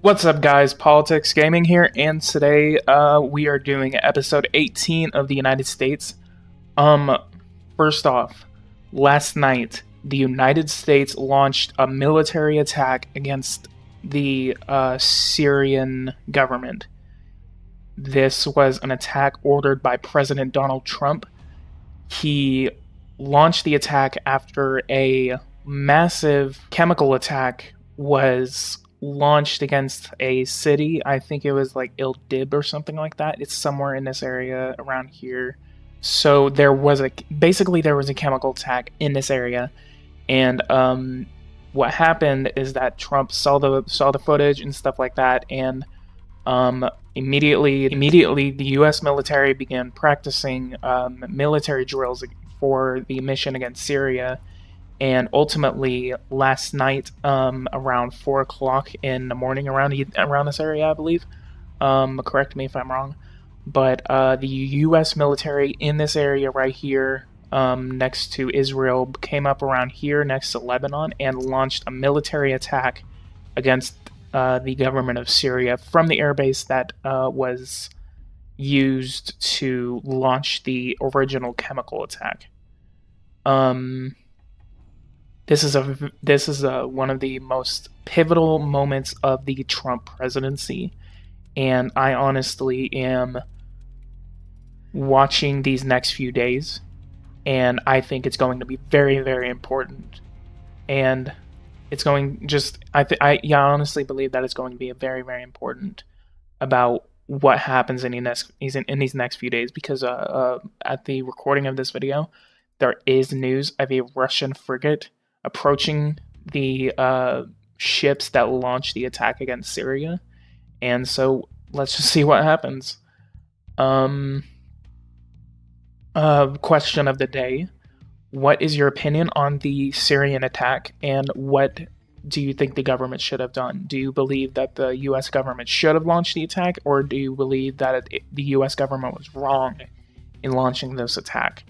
What's up, guys? PoliticsGaming here, and today we are doing episode 18 of the United States. First off, last night the United States launched a military attack against the Syrian government. This was an attack ordered by President Donald Trump. He launched the attack after a massive chemical attack was launched against a city. I think it was like Idlib or something like that. It's somewhere in this area around here. So there was a chemical attack in this area, and what happened is that Trump saw the footage and stuff like that, and immediately the U.S. military began practicing military drills for the mission against Syria. And ultimately, last night, around 4 o'clock in the morning, around this area, I believe. Correct me if I'm wrong. But the U.S. military in this area right here, next to Israel, came up around here next to Lebanon and launched a military attack against the government of Syria from the airbase that was used to launch the original chemical attack. This is one of the most pivotal moments of the Trump presidency, and I honestly am watching these next few days, and I think it's going to be very, very important. And it's going I honestly believe that it's going to be a very, very important about what happens in these next few days, because at the recording of this video, there is news of a Russian frigate approaching the ships that launched the attack against Syria, and so let's just see what happens. Question of the day: what is your opinion on the Syrian attack, and what do you think the government should have done? Do you believe that the U.S. government should have launched the attack, or do you believe that the U.S. government was wrong in launching this attack?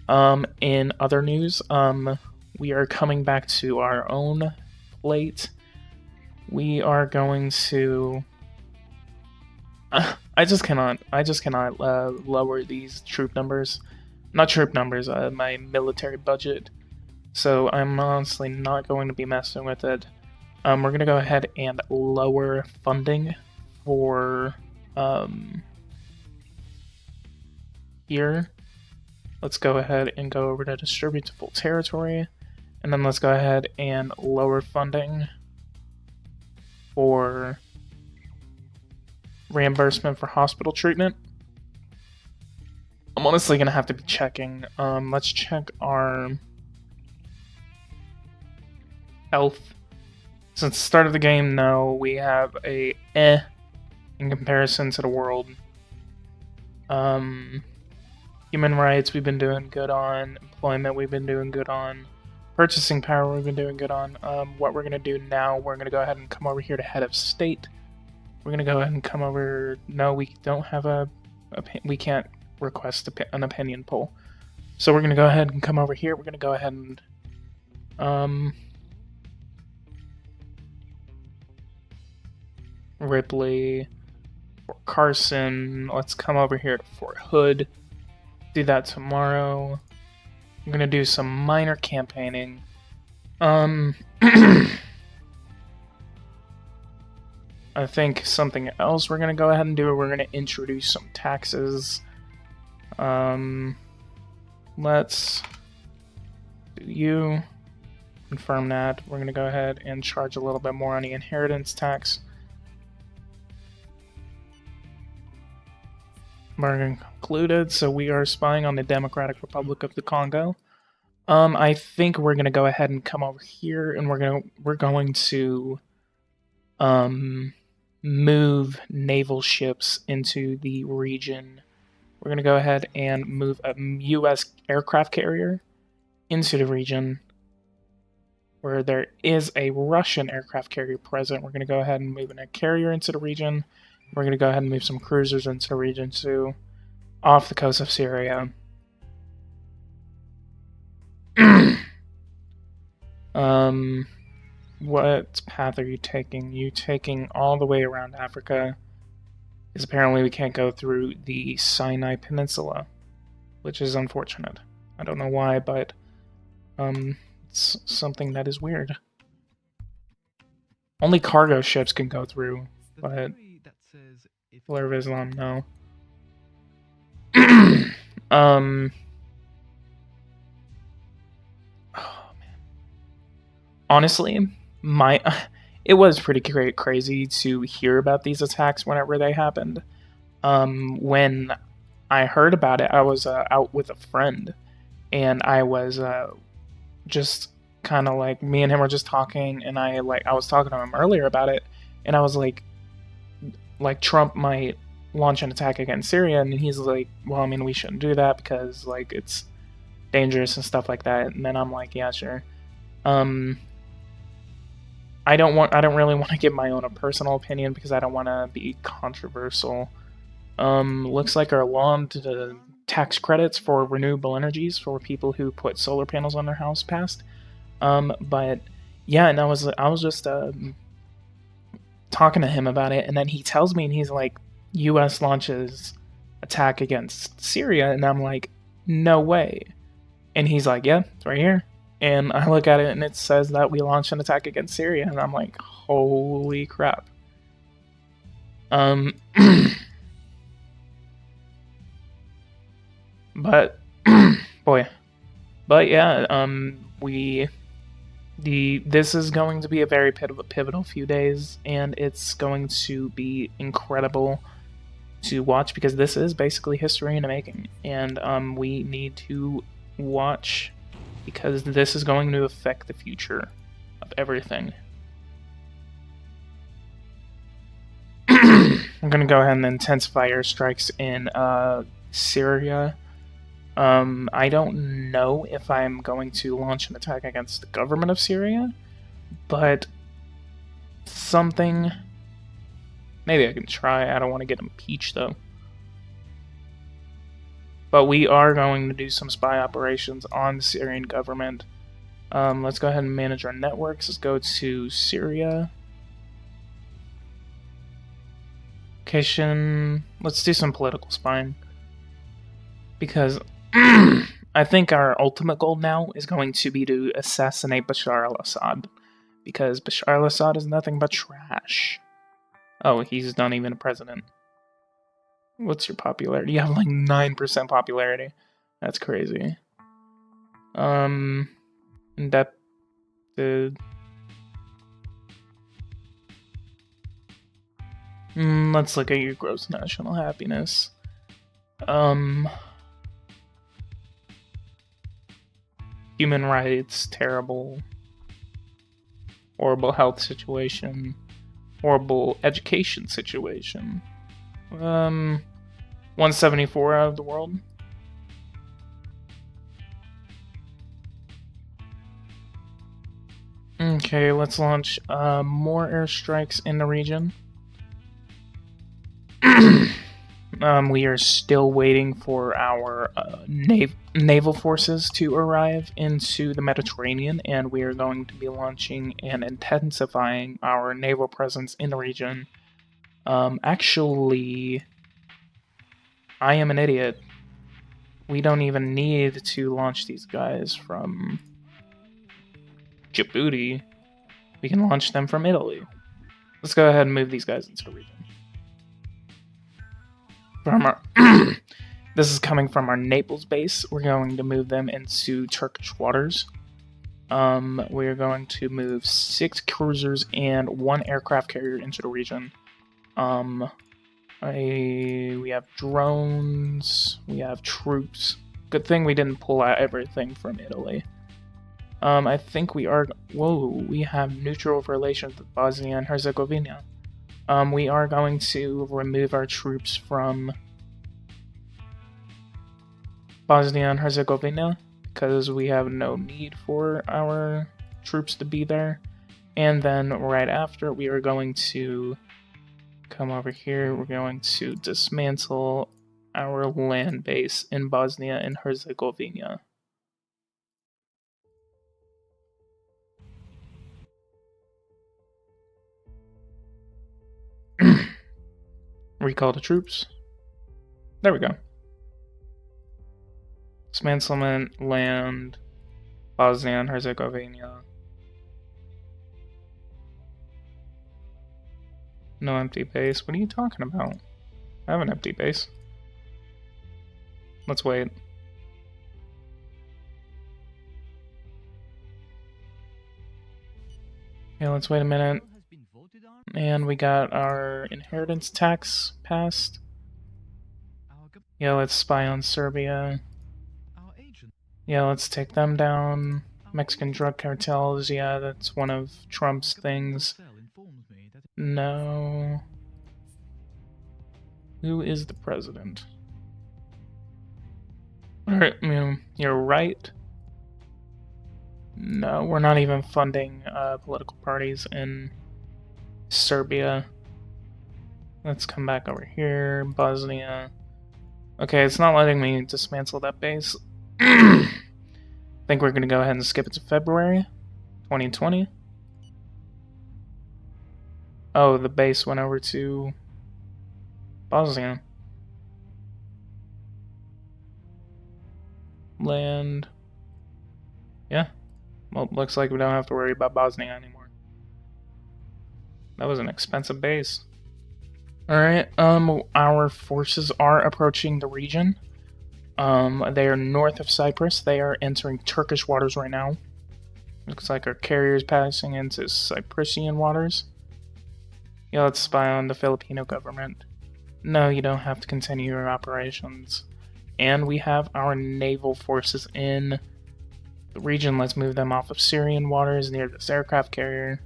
In other news, we are coming back to our own plate. We are going to... I just cannot lower these troop numbers. Not troop numbers, my military budget. So I'm honestly not going to be messing with it. We're going to go ahead and lower funding for here. Let's go ahead and go over to distributable territory. And then let's go ahead and lower funding for reimbursement for hospital treatment. I'm honestly going to have to be checking. Let's check our health. Since the start of the game, no, we have a in comparison to the world. Human rights, we've been doing good on. Employment, we've been doing good on. Purchasing power, we've been doing good on. What we're going to do now, we're going to go ahead and come over here to head of state. We're going to go ahead and come over... No, we don't have we can't request an opinion poll. So we're going to go ahead and come over here. We're going to go ahead and... Ripley, Fort Carson. Let's come over here to Fort Hood. Do that tomorrow. I'm gonna do some minor campaigning. I think something else we're gonna go ahead and do, we're gonna introduce some taxes. Let's do you confirm that. We're gonna go ahead and charge a little bit more on the inheritance tax. Bargain concluded, so we are spying on the Democratic Republic of the Congo. I think we're gonna go ahead and come over here, and we're going to move naval ships into the region. We're gonna go ahead and move a U.S. aircraft carrier into the region, where there is a Russian aircraft carrier present. We're gonna go ahead and move a carrier into the region. We're going to go ahead and move some cruisers into the region too, off the coast of Syria. what path are you taking? You taking all the way around Africa? Because apparently we can't go through the Sinai Peninsula, which is unfortunate. I don't know why, but it's something that is weird. Only cargo ships can go through, but Pillar of Islam, no. Oh man. Honestly, it was pretty crazy to hear about these attacks whenever they happened. When I heard about it, I was out with a friend, and I was just kind of like, me and him were just talking, and I was talking to him earlier about it, and I was like Trump might launch an attack against Syria, and he's like, well, I mean, we shouldn't do that because like it's dangerous and stuff like that. And then I'm like, yeah, sure. I don't really want to give my own personal opinion because I don't want to be controversial. Looks like our law to tax credits for renewable energies for people who put solar panels on their house passed. But yeah, and I was just talking to him about it, and then he tells me, and he's like, U.S. launches attack against Syria, and I'm like, no way. And he's like, yeah, it's right here. And I look at it, and it says that we launched an attack against Syria, and I'm like, holy crap. But boy, but yeah, this is going to be a very pivotal few days, and it's going to be incredible to watch because this is basically history in the making, and we need to watch because this is going to affect the future of everything. I'm gonna go ahead and intensify airstrikes in Syria. I don't know if I'm going to launch an attack against the government of Syria, but something. Maybe I can try. I don't want to get impeached, though. But we are going to do some spy operations on the Syrian government. Let's go ahead and manage our networks. Let's go to Syria. Location. Let's do some political spying. Because I think our ultimate goal now is going to be to assassinate Bashar al-Assad. Because Bashar al-Assad is nothing but trash. Oh, he's not even a president. What's your popularity? You have like 9% popularity. That's crazy. Indebted. Let's look at your gross national happiness. Human rights, terrible. Horrible health situation. Horrible education situation. 174 out of the world. Okay, let's launch more airstrikes in the region. We are still waiting for our naval forces to arrive into the Mediterranean, and we are going to be launching and intensifying our naval presence in the region. Actually, I am an idiot. We don't even need to launch these guys from Djibouti. We can launch them from Italy. Let's go ahead and move these guys into the region. This is coming from our Naples base. We're going to move them into Turkish waters. We're going to move 6 cruisers and 1 aircraft carrier into the region. We have drones. We have troops. Good thing we didn't pull out everything from Italy. I think we are. Whoa, we have neutral relations with Bosnia and Herzegovina. We are going to remove our troops from Bosnia and Herzegovina because we have no need for our troops to be there. And then right after, we are going to come over here. We're going to dismantle our land base in Bosnia and Herzegovina. Recall the troops. There we go. Dismantlement, land, Bosnia and Herzegovina. No empty base. What are you talking about? I have an empty base. Let's wait. Yeah, let's wait a minute. And we got our inheritance tax passed. Yeah, let's spy on Serbia. Yeah, let's take them down. Mexican drug cartels, yeah, that's one of Trump's things. No. Who is the president? Alright, you're right. No, we're not even funding political parties in Serbia. Let's come back over here. Bosnia. Okay, it's not letting me dismantle that base. I think we're going to go ahead and skip it to February 2020. Oh, the base went over to Bosnia. Land. Yeah. Well, looks like we don't have to worry about Bosnia anymore. That was an expensive base. Alright, our forces are approaching the region. They are north of Cyprus. They are entering Turkish waters right now. Looks like our carrier is passing into Cyprian waters. Yeah, let's spy on the Filipino government. No, you don't have to continue your operations. And we have our naval forces in the region. Let's move them off of Syrian waters near this aircraft carrier.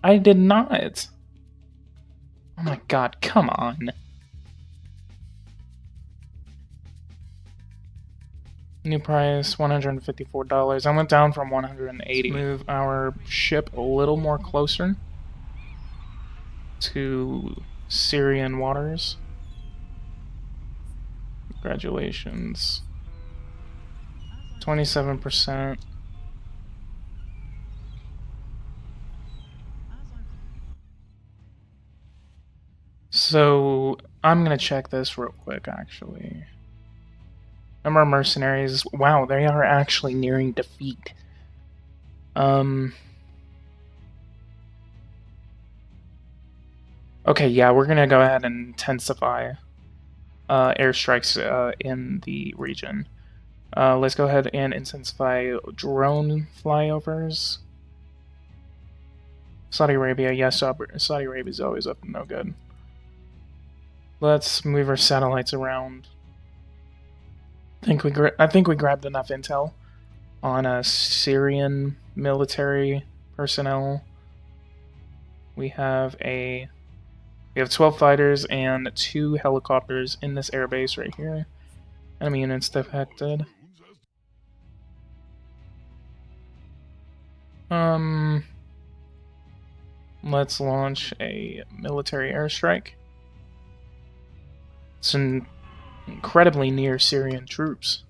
I did not. Oh my god, come on. New price, $154. I went down from $180. Let's move our ship a little more closer to Syrian waters. Congratulations. 27%. So, I'm gonna check this real quick, actually. Number of mercenaries. Wow, they are actually nearing defeat. Okay, yeah, we're gonna go ahead and intensify airstrikes in the region. Let's go ahead and intensify drone flyovers. Saudi Arabia, yes, Saudi Arabia is always up to no good. Let's move our satellites around. I think we grabbed enough intel on Syrian military personnel. We have 12 fighters and 2 helicopters in this airbase right here. Enemy units detected. Let's launch a military airstrike. It's incredibly near Syrian troops.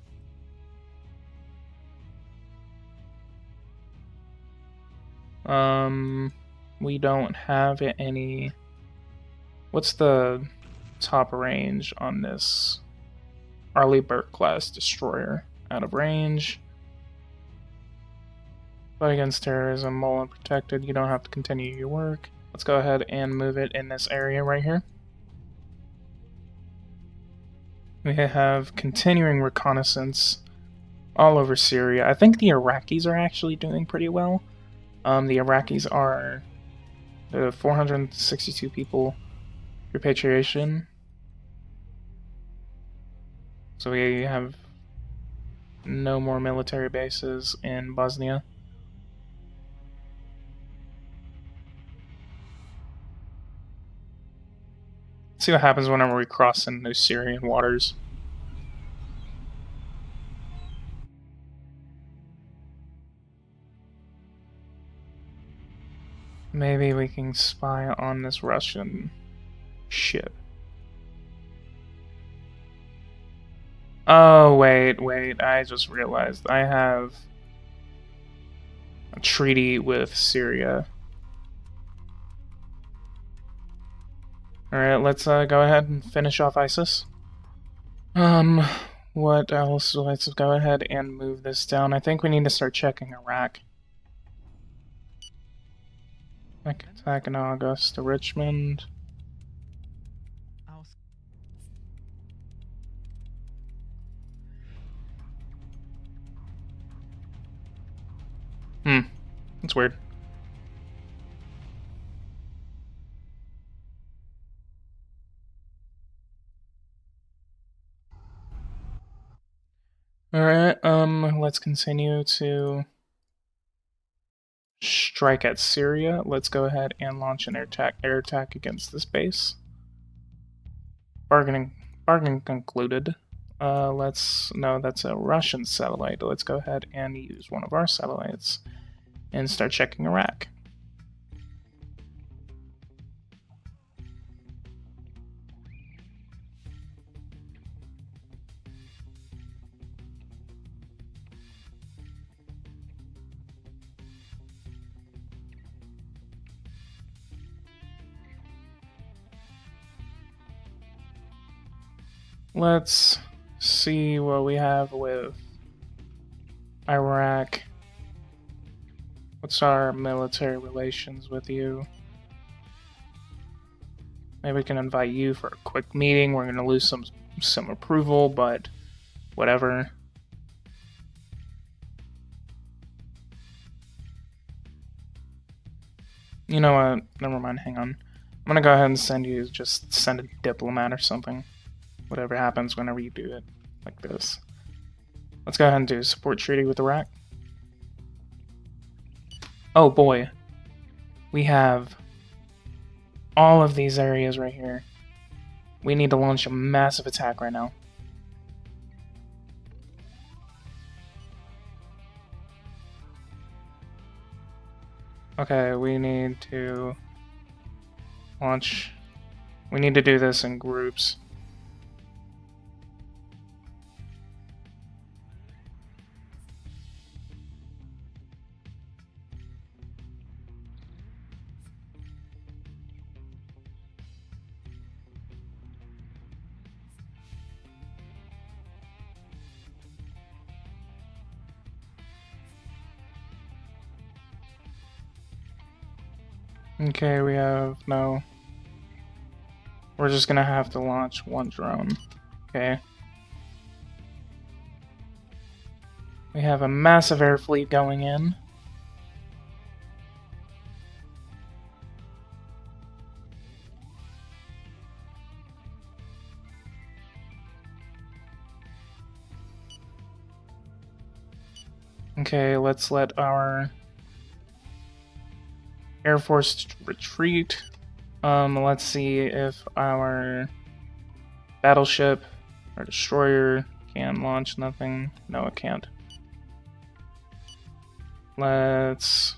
We don't have any. What's the top range on this Arleigh Burke class destroyer? Out of range. Fight against terrorism, mole unprotected. You don't have to continue your work. Let's go ahead and move it in this area right here. We have continuing reconnaissance all over Syria. I think the Iraqis are actually doing pretty well. The Iraqis are 462 people repatriation. So we have no more military bases in Bosnia. Let's see what happens whenever we cross into Syrian waters. Maybe we can spy on this Russian ship. Oh, wait, I just realized I have a treaty with Syria. Alright, let's go ahead and finish off ISIS. What else? Let's go ahead and move this down. I think we need to start checking Iraq. Like attack in August to Richmond. That's weird. Alright, let's continue to strike at Syria. Let's go ahead and launch an air attack against this base. Bargain concluded. No, that's a Russian satellite. Let's go ahead and use one of our satellites and start checking Iraq. Let's see what we have with Iraq. What's our military relations with you? Maybe we can invite you for a quick meeting. We're gonna lose some approval, but whatever. You know what? Never mind, hang on. I'm gonna go ahead and send a diplomat or something. Whatever happens whenever you do it like this. Let's go ahead and do a support treaty with Iraq. Oh boy. We have all of these areas right here. We need to launch a massive attack right now. Okay, we need to launch. We need to do this in groups. Okay, we have no. We're just gonna have to launch one drone. Okay. We have a massive air fleet going in. Okay, let's let our Air Force retreat. Let's see if our battleship or destroyer can launch nothing. No, it can't. Let's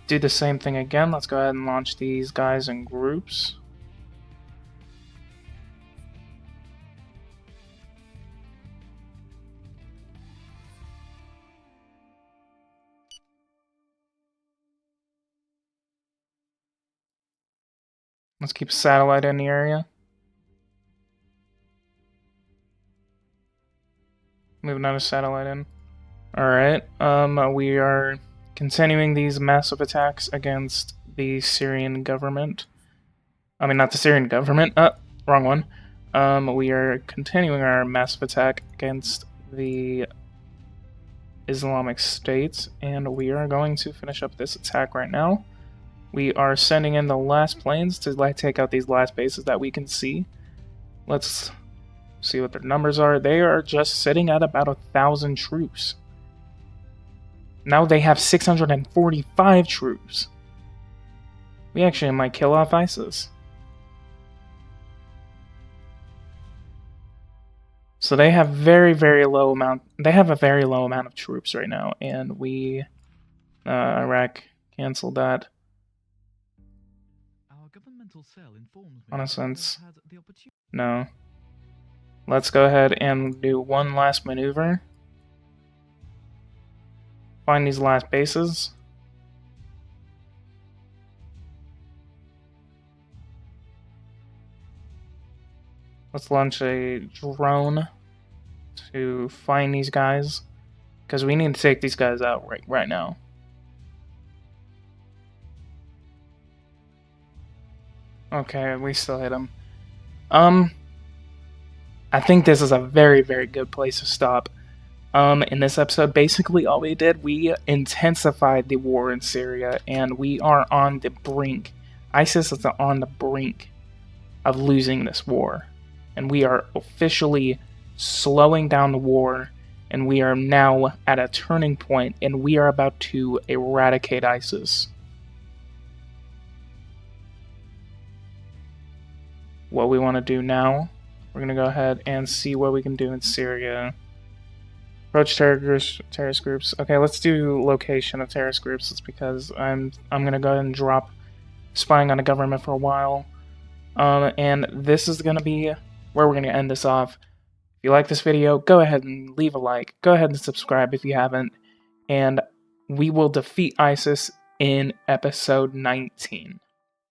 do the same thing again. Let's go ahead and launch these guys in groups. Let's keep a satellite in the area. Move another satellite in. Alright, we are continuing these massive attacks against the Syrian government. I mean, not the Syrian government. Wrong one. We are continuing our massive attack against the Islamic State, and we are going to finish up this attack right now. We are sending in the last planes to take out these last bases that we can see. Let's see what their numbers are. They are just sitting at about 1,000 troops. Now they have 645 troops. We actually might kill off ISIS. So they have very low amount. They have a very low amount of troops right now, and we, Iraq canceled that. On a sense, no. Let's go ahead and do one last maneuver. Find these last bases. Let's launch a drone to find these guys, because we need to take these guys out right now. Okay, we still hit them. I think this is a very, very good place to stop. In this episode, basically all we did, we intensified the war in Syria, and we are on the brink. ISIS is on the brink of losing this war, and we are officially slowing down the war, and we are now at a turning point, and we are about to eradicate ISIS. What we want to do now, we're going to go ahead and see what we can do in Syria. Approach terrorist groups. Okay, let's do location of terrorist groups. It's because I'm going to go ahead and drop spying on the government for a while. And this is going to be where we're going to end this off. If you like this video, go ahead and leave a like. Go ahead and subscribe if you haven't. And we will defeat ISIS in episode 19.